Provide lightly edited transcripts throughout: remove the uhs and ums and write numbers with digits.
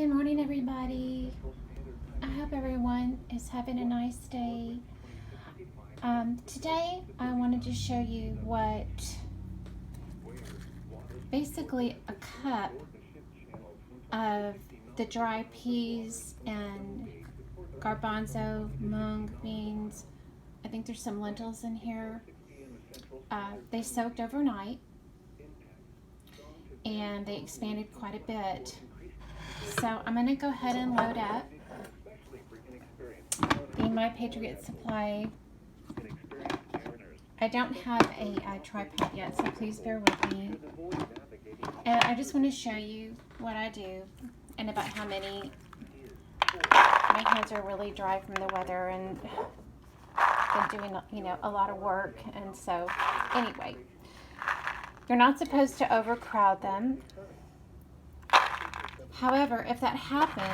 Good morning, everybody. I hope everyone is having a nice day. Today, I wanted to show you what basically a cup of the dry peas and garbanzo, mung beans. I think there's some lentils in here. They soaked overnight and they expanded quite a bit. So I'm going to go ahead and load up the My Patriot Supply. I don't have a tripod yet, so please bear with me. And I just want to show you what I do and about how many. My hands are really dry from the weather and been doing, a lot of work. And so, anyway, you're not supposed to overcrowd them. However, if that happens,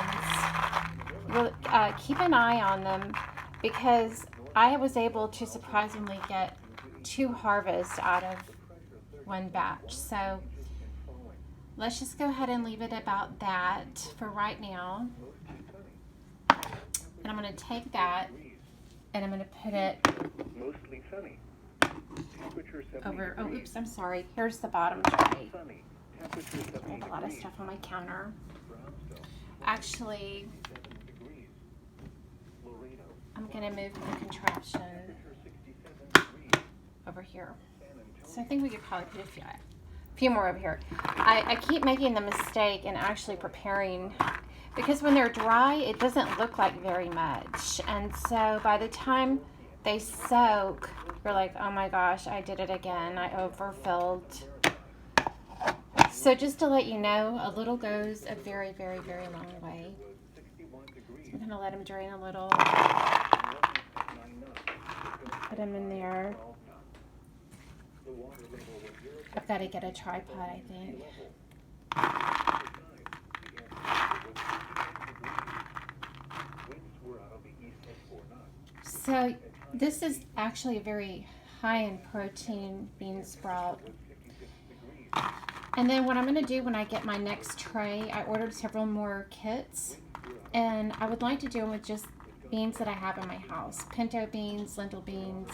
keep an eye on them, because I was able to surprisingly get 2 harvests out of one batch. So let's just go ahead and leave it about that for right now. And I'm going to take that and I'm going to put it over. Oh, oops, I'm sorry. Here's the bottom tray. I have a lot of stuff on my counter. Actually, I'm going to move the contraption over here. So I think we could probably put a few more over here. I keep making the mistake in actually preparing, because when they're dry, it doesn't look like very much. And so by the time they soak, you're like, oh my gosh, I did it again. I overfilled. So just to let you know, a little goes a very, very, very long way. So I'm going to let them drain a little. Put them in there. I've got to get a tripod, I think. So this is actually a very high in protein bean sprout. And then what I'm going to do when I get my next tray, I ordered several more kits, and I would like to do them with just beans that I have in my house. Pinto beans, lentil beans.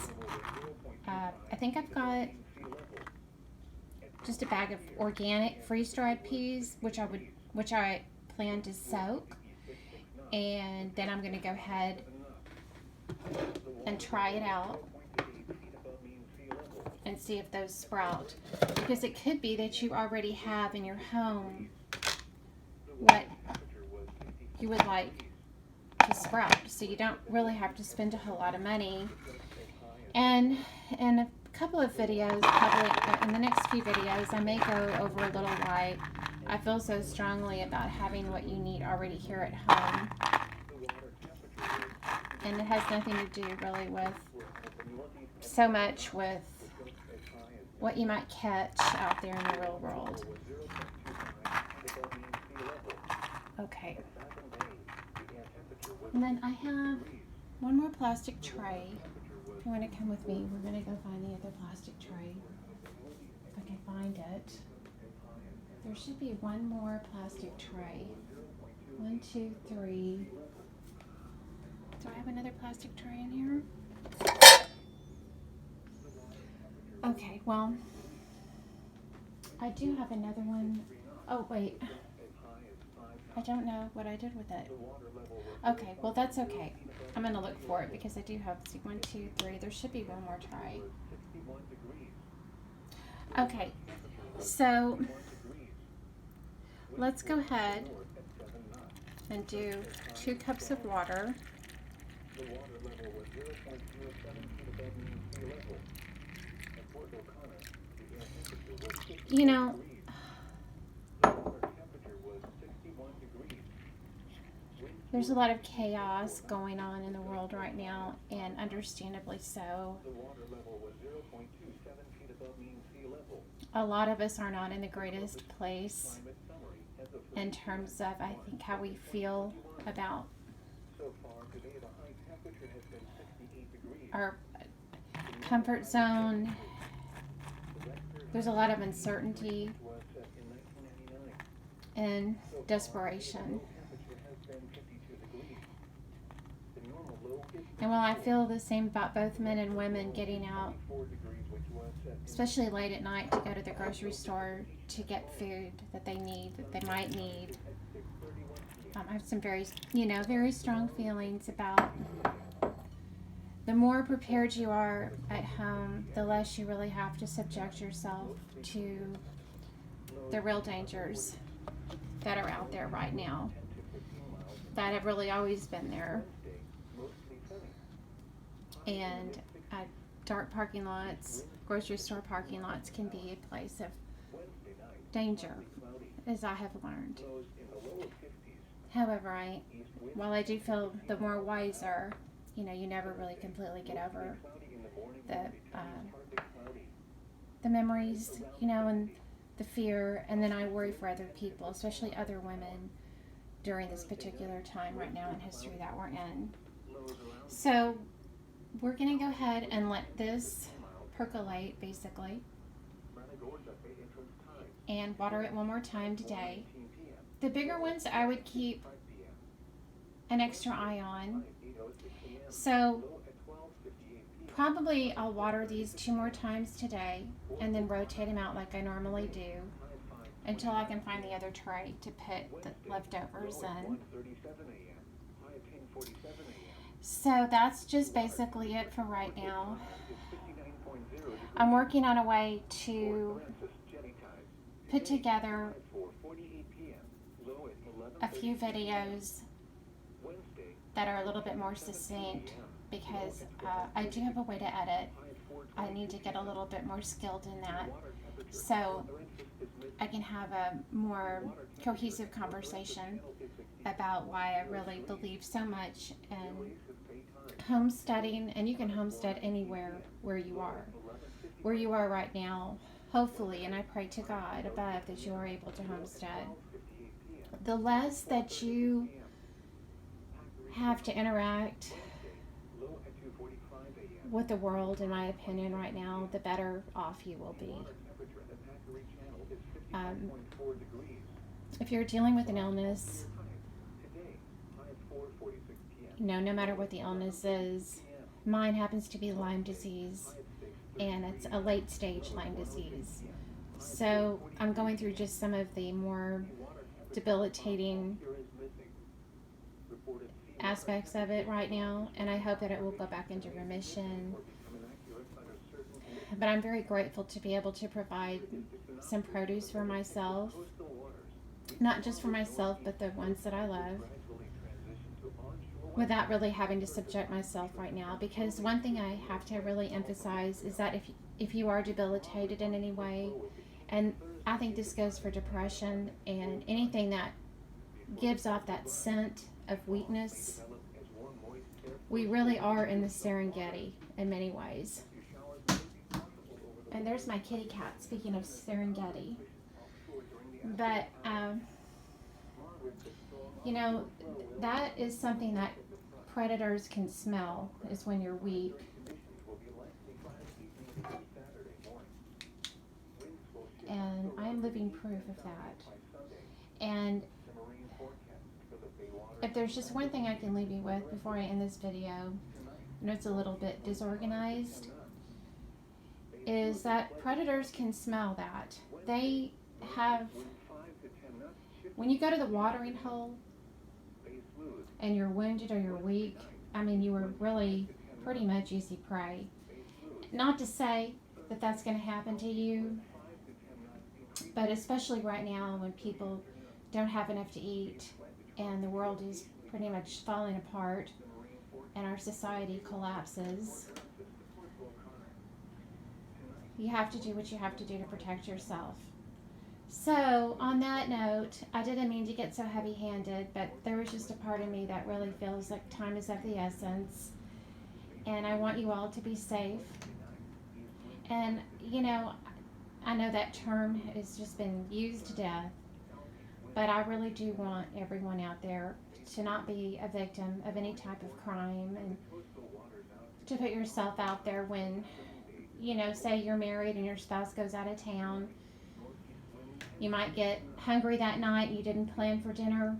I think I've got just a bag of organic freeze-dried peas, which I plan to soak. And then I'm going to go ahead and try it out and see if those sprout, because it could be that you already have in your home what you would like to sprout, so you don't really have to spend a whole lot of money. And in a couple of videos, probably in the next few videos, I may go over a little why I feel so strongly about having what you need already here at home. And it has nothing to do really with so much with what you might catch out there in the real world. Okay. And then I have one more plastic tray. If you want to come with me, we're going to go find the other plastic tray. If I can find it. There should be one more plastic tray. 1, 2, 3. Do I have another plastic tray in here? Okay, well, I do have another one. Oh, wait. I don't know what I did with it. Okay, well, that's okay. I'm going to look for it, because I do have 1, 2, 3. There should be one more tray. Okay, so let's go ahead and do 2 cups of water. You know, there's a lot of chaos going on in the world right now, and understandably so. A lot of us are not in the greatest place in terms of, I think, how we feel about our comfort zone. There's a lot of uncertainty and desperation. And while I feel the same about both men and women getting out, especially late at night, to go to the grocery store to get food that they need, that they might need, I have some very, very strong feelings about the more prepared you are at home, the less you really have to subject yourself to the real dangers that are out there right now, that have really always been there. And dark parking lots, grocery store parking lots can be a place of danger, as I have learned. However, while I do feel the more wiser, you never really completely get over the memories, and the fear, and then I worry for other people, especially other women, during this particular time right now in history that we're in. So we're going to go ahead and let this percolate, basically, and water it one more time today. The bigger ones I would keep an extra eye on. So probably I'll water these 2 more times today and then rotate them out like I normally do until I can find the other tray to put the leftovers in. So that's just basically it for right now. I'm working on a way to put together a few videos that are a little bit more succinct, because I do have a way to edit. I need to get a little bit more skilled in that, so I can have a more cohesive conversation about why I really believe so much in homesteading. And you can homestead anywhere where you are right now, hopefully, and I pray to God above that you are able to homestead. The less that you have to interact with the world, in my opinion, right now, the better off you will be. If you're dealing with an illness, no matter what the illness is, mine happens to be Lyme disease, and it's a late stage Lyme disease. So I'm going through just some of the more debilitating aspects of it right now, and I hope that it will go back into remission. But I'm very grateful to be able to provide some produce for myself, not just for myself, but the ones that I love, without really having to subject myself right now. Because one thing I have to really emphasize is that if you are debilitated in any way, and I think this goes for depression and anything that gives off that scent of weakness, we really are in the Serengeti in many ways. And there's my kitty cat, speaking of Serengeti. But that is something that predators can smell, is when you're weak. And I'm living proof of that. And if there's just one thing I can leave you with before I end this video, I know it's a little bit disorganized, is that predators can smell that. They have, when you go to the watering hole and you're wounded or you're weak, you are really pretty much easy prey. Not to say that that's going to happen to you, but especially right now when people don't have enough to eat and the world is pretty much falling apart and our society collapses, you have to do what you have to do to protect yourself. So on that note, I didn't mean to get so heavy-handed, but there was just a part of me that really feels like time is of the essence, and I want you all to be safe. And I know that term has just been used to death, but I really do want everyone out there to not be a victim of any type of crime, and to put yourself out there when, say you're married and your spouse goes out of town. You might get hungry that night, you didn't plan for dinner,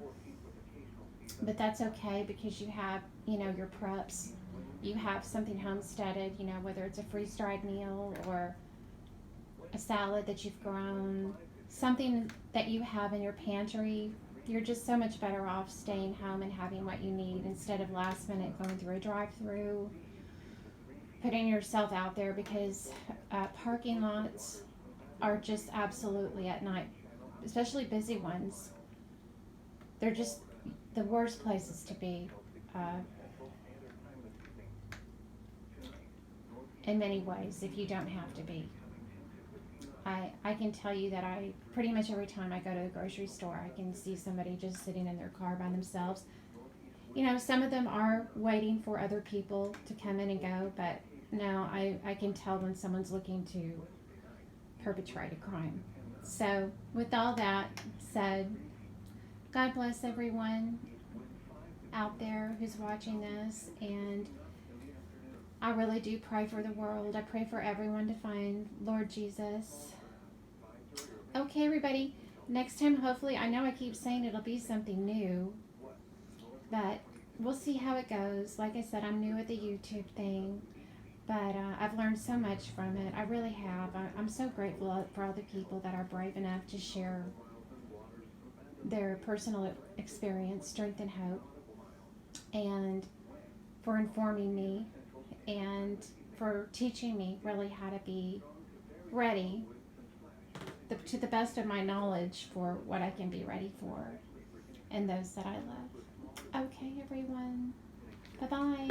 But that's okay because you have, your preps. You have something homesteaded, whether it's a freeze-dried meal or a salad that you've grown, something that you have in your pantry. You're just so much better off staying home and having what you need instead of last minute going through a drive-through, putting yourself out there because parking lots are just absolutely at night, especially busy ones. They're just the worst places to be uh, in many ways if you don't have to be. I can tell you that I pretty much every time I go to the grocery store, I can see somebody just sitting in their car by themselves. Some of them are waiting for other people to come in and go, but no, I can tell when someone's looking to perpetrate a crime. So, with all that said, God bless everyone out there who's watching this, and I really do pray for the world. I pray for everyone to find Lord Jesus. Okay, everybody. Next time, hopefully, I know I keep saying it'll be something new, but we'll see how it goes. Like I said, I'm new at the YouTube thing, but I've learned so much from it. I really have. I'm so grateful for all the people that are brave enough to share their personal experience, strength, and hope, and for informing me and for teaching me really how to be ready to the best of my knowledge for what I can be ready for and those that I love. Okay, everyone. Bye-bye.